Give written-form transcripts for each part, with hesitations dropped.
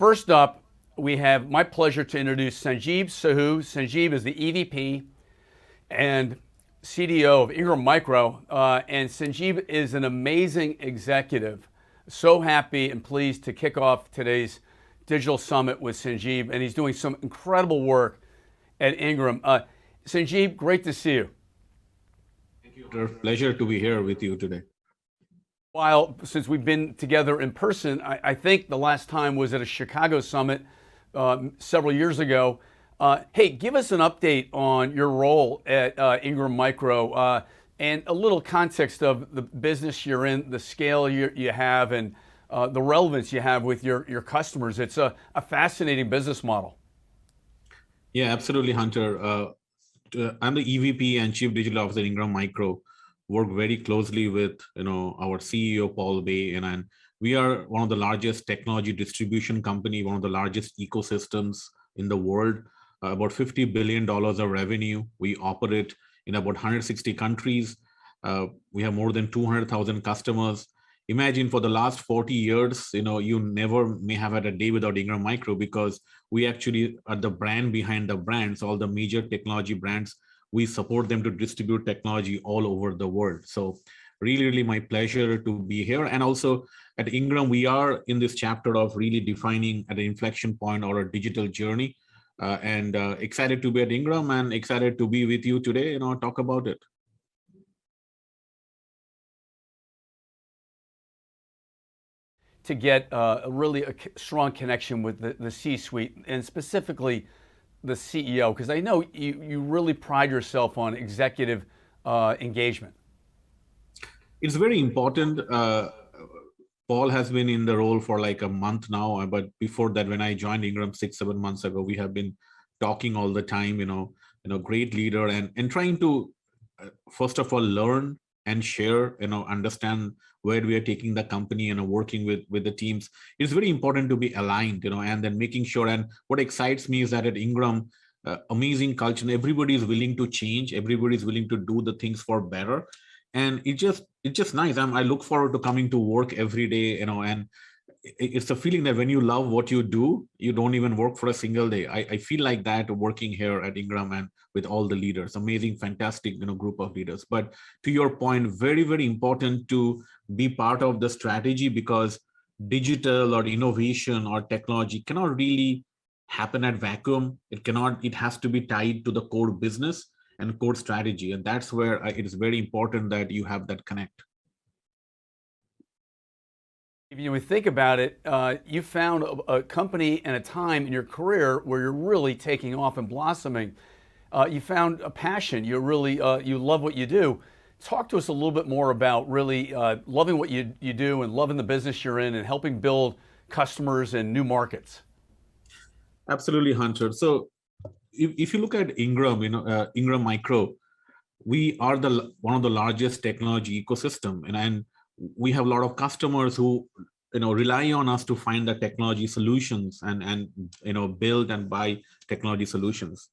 First up, we have my pleasure to introduce Sanjib Sahoo. Sanjib is the EVP and CDO of Ingram Micro, and Sanjib is an amazing executive. So happy and pleased to kick off today's digital summit with Sanjib, and he's doing some incredible work at Ingram. Sanjib, great to see you. Thank you. Pleasure to be here with you today. While since we've been together in person, I think the last time was at a Chicago summit several years ago. Hey, give us an update on your role at Ingram Micro and a little context of the business you're in, the scale you have, and the relevance you have with your customers. It's a fascinating business model. Yeah, absolutely, Hunter. I'm the EVP and Chief Digital Officer at Ingram Micro. Work very closely with our CEO Paul Bay, and we are one of the largest technology distribution company, one of the largest ecosystems in the world. About $50 billion of revenue. We operate in about 160 countries. We have more than 200,000 customers. Imagine for the last 40 years, you never may have had a day without Ingram Micro, because we actually are the brand behind the brands. All the major technology brands, we support them to distribute technology all over the world. So really my pleasure to be here. And also at Ingram, we are in this chapter of really defining at an inflection point or a digital journey. And excited to be at Ingram and excited to be with you today, talk about it. To get a really strong connection with the C-suite and specifically the CEO, because I know you really pride yourself on executive engagement. It's very important. Paul has been in the role for like a month now, but before that, when I joined Ingram 6-7 months ago, we have been talking all the time, great leader and trying to, first of all, learn and share, understand where we are taking the company and working with the teams. It's very important to be aligned, and then making sure. And what excites me is that at Ingram, amazing culture, everybody is willing to change, everybody is willing to do the things for better. And it's just nice. I look forward to coming to work every day, and it's a feeling that when you love what you do, you don't even work for a single day. I feel like that working here at Ingram and with all the leaders, amazing, fantastic, group of leaders. But to your point, very, very important to be part of the strategy, because digital or innovation or technology cannot really happen at vacuum. It has to be tied to the core business and core strategy. And that's where it is very important that you have that connect. If you think about it, you found a company and a time in your career where you're really taking off and blossoming. You found a passion. You really you love what you do. Talk to us a little bit more about really loving what you do and loving the business you're in and helping build customers and new markets. Absolutely, Hunter. So if you look at Ingram, Ingram Micro, we are one of the largest technology ecosystem, and we have a lot of customers who rely on us to find the technology solutions and build and buy technology solutions.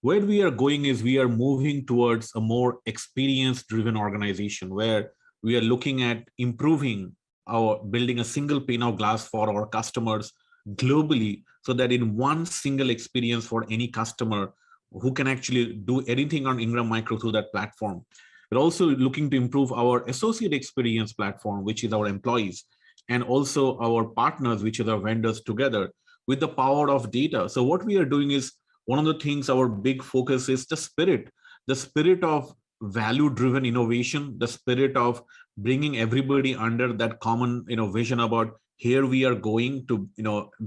Where we are going is we are moving towards a more experience-driven organization, where we are looking at building a single pane of glass for our customers globally, so that in one single experience for any customer who can actually do anything on Ingram Micro through that platform. We're also looking to improve our associate experience platform, which is our employees, and also our partners, which are our vendors, together with the power of data. So what we are doing is, one of the things, our big focus is the spirit of value-driven innovation, the spirit of bringing everybody under that common vision about here we are going to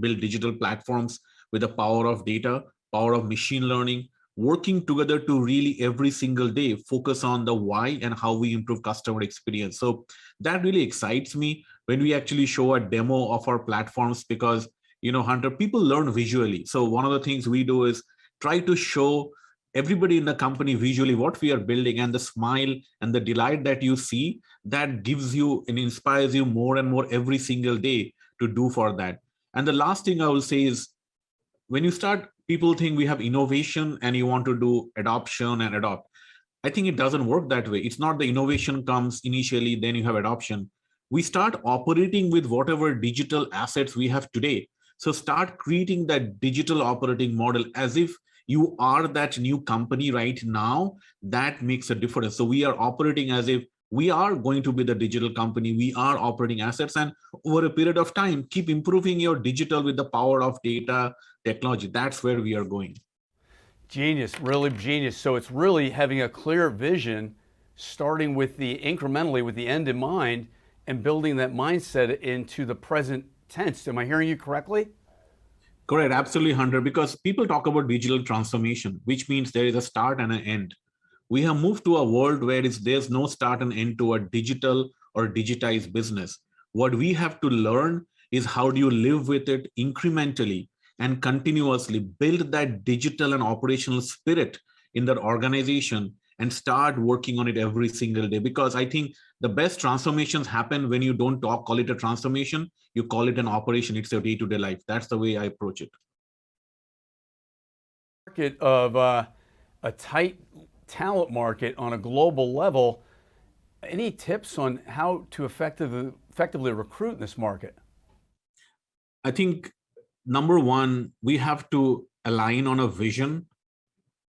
build digital platforms with the power of data, power of machine learning, working together to really every single day focus on the why and how we improve customer experience. So that really excites me when we actually show a demo of our platforms, because Hunter, people learn visually. So one of the things we do is try to show everybody in the company visually what we are building, and the smile and the delight that you see, that gives you and inspires you more and more every single day to do for that. And the last thing I will say is, when you start, people think we have innovation and you want to do adoption and adopt. I think it doesn't work that way. It's not the innovation comes initially, then you have adoption. We start operating with whatever digital assets we have today. So start creating that digital operating model as if you are that new company right now. That makes a difference. So we are operating as if we are going to be the digital company. We are operating assets, and over a period of time, keep improving your digital with the power of data technology. That's where we are going. Genius, really genius. So it's really having a clear vision, starting with the incrementally with the end in mind, and building that mindset into the present tense. Am I hearing you correctly? Correct, absolutely, Hunter, because people talk about digital transformation, which means there is a start and an end. We have moved to a world where there's no start and end to a digital or digitized business. What we have to learn is how do you live with it incrementally and continuously build that digital and operational spirit in that organization and start working on it every single day. Because I think the best transformations happen when you don't call it a transformation, you call it an operation. It's your day-to-day life. That's the way I approach it. Market of a tight talent market on a global level. Any tips on how to effectively recruit in this market? I think number one, we have to align on a vision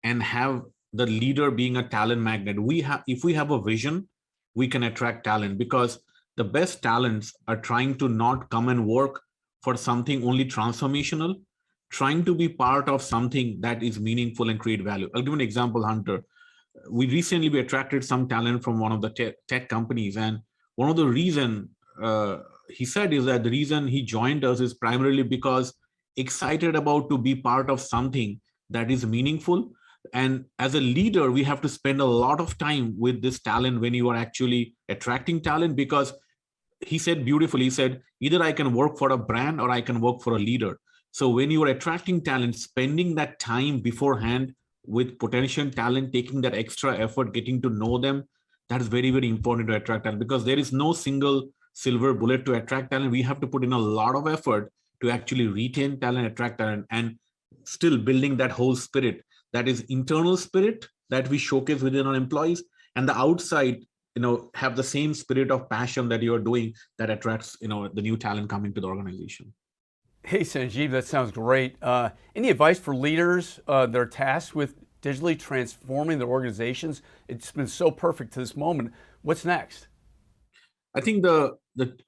and have the leader being a talent magnet. If we have a vision, we can attract talent, because the best talents are trying to not come and work for something only transformational, trying to be part of something that is meaningful and create value. I'll give an example, Hunter. We attracted some talent from one of the tech companies, and one of the reason he said is that the reason he joined us is primarily because excited about to be part of something that is meaningful. And as a leader, we have to spend a lot of time with this talent when you are actually attracting talent, because he said beautifully, he said, either I can work for a brand or I can work for a leader. So when you are attracting talent, spending that time beforehand with potential talent, taking that extra effort, getting to know them, that is very, very important to attract talent, because there is no single silver bullet to attract talent. We have to put in a lot of effort to actually retain talent, attract talent, and still building that whole spirit, that is internal spirit that we showcase within our employees, and the outside, have the same spirit of passion that you are doing that attracts, the new talent coming to the organization. Hey, Sanjib, that sounds great. Any advice for leaders that are tasked with digitally transforming their organizations? It's been so perfect to this moment. What's next? I think the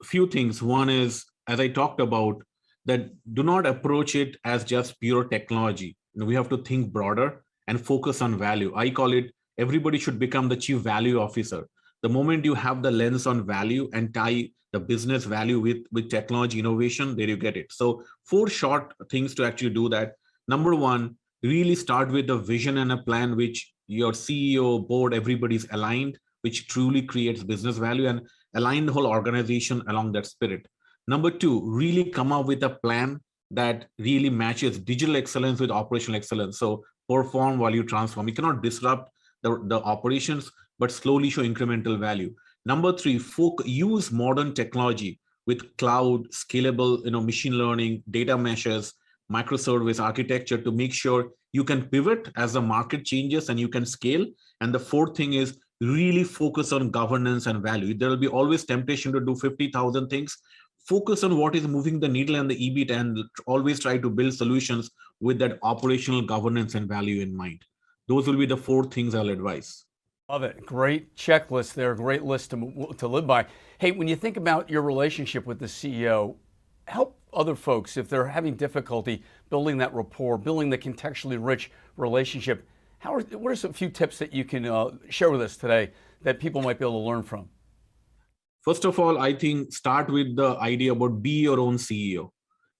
few things. One is, as I talked about, that do not approach it as just pure technology. We have to think broader and focus on value. I call it, everybody should become the chief value officer. The moment you have the lens on value and tie the business value with technology innovation, there you get it. So 4 short things to actually do that. Number one, really start with a vision and a plan which your CEO, board, everybody's aligned, which truly creates business value, and align the whole organization along that spirit. Number two, really come up with a plan that really matches digital excellence with operational excellence. So perform while you transform. You cannot disrupt the operations, but slowly show incremental value. Number three, use modern technology with cloud, scalable, machine learning, data meshes, microservice architecture to make sure you can pivot as the market changes and you can scale. And the fourth thing is really focus on governance and value. There will be always temptation to do 50,000 things. Focus on what is moving the needle and the EBIT, and always try to build solutions with that operational governance and value in mind. Those will be the 4 things I'll advise. Love it. Great checklist there. Great list to live by. Hey, when you think about your relationship with the CEO, help other folks if they're having difficulty building that rapport, building the contextually rich relationship. What are some few tips that you can share with us today that people might be able to learn from? First of all, I think start with the idea about be your own CEO.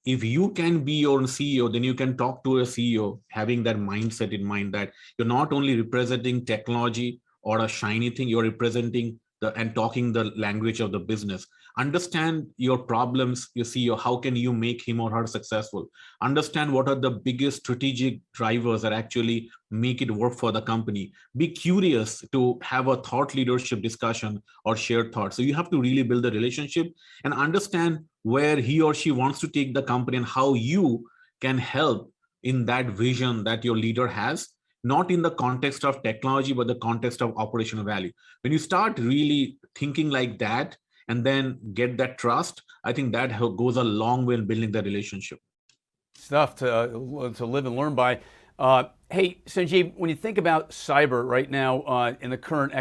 If you can be your own CEO, then you can talk to a CEO having that mindset in mind that you're not only representing technology or a shiny thing, you're representing and talking the language of the business. Understand your problems, your CEO, how can you make him or her successful? Understand what are the biggest strategic drivers that actually make it work for the company. Be curious to have a thought leadership discussion or shared thoughts. So you have to really build a relationship and understand where he or she wants to take the company and how you can help in that vision that your leader has, not in the context of technology, but the context of operational value. When you start really thinking like that and then get that trust, I think that goes a long way in building the relationship. stuff to live and learn by. Hey, Sanjib, when you think about cyber right now in the current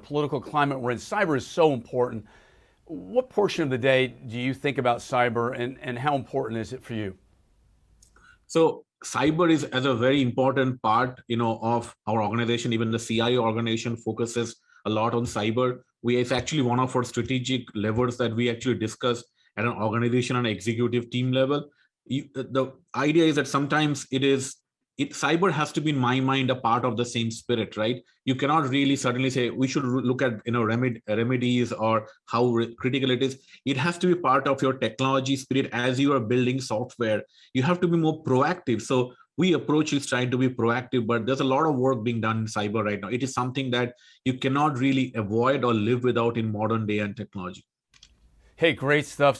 political climate we're in, cyber is so important. What portion of the day do you think about cyber, and how important is it for you? So cyber is as a very important part, of our organization. Even the CIO organization focuses a lot on cyber. It's actually one of our strategic levers that we actually discuss at an organization and executive team level. The idea is that sometimes cyber has to be, in my mind, a part of the same spirit, right? You cannot really suddenly say we should look at remedies or how critical it is. It has to be part of your technology spirit. As you are building software, you have to be more proactive. So we approach is trying to be proactive, but there's a lot of work being done in cyber right now. It is something that you cannot really avoid or live without in modern day and technology. Hey, great stuff.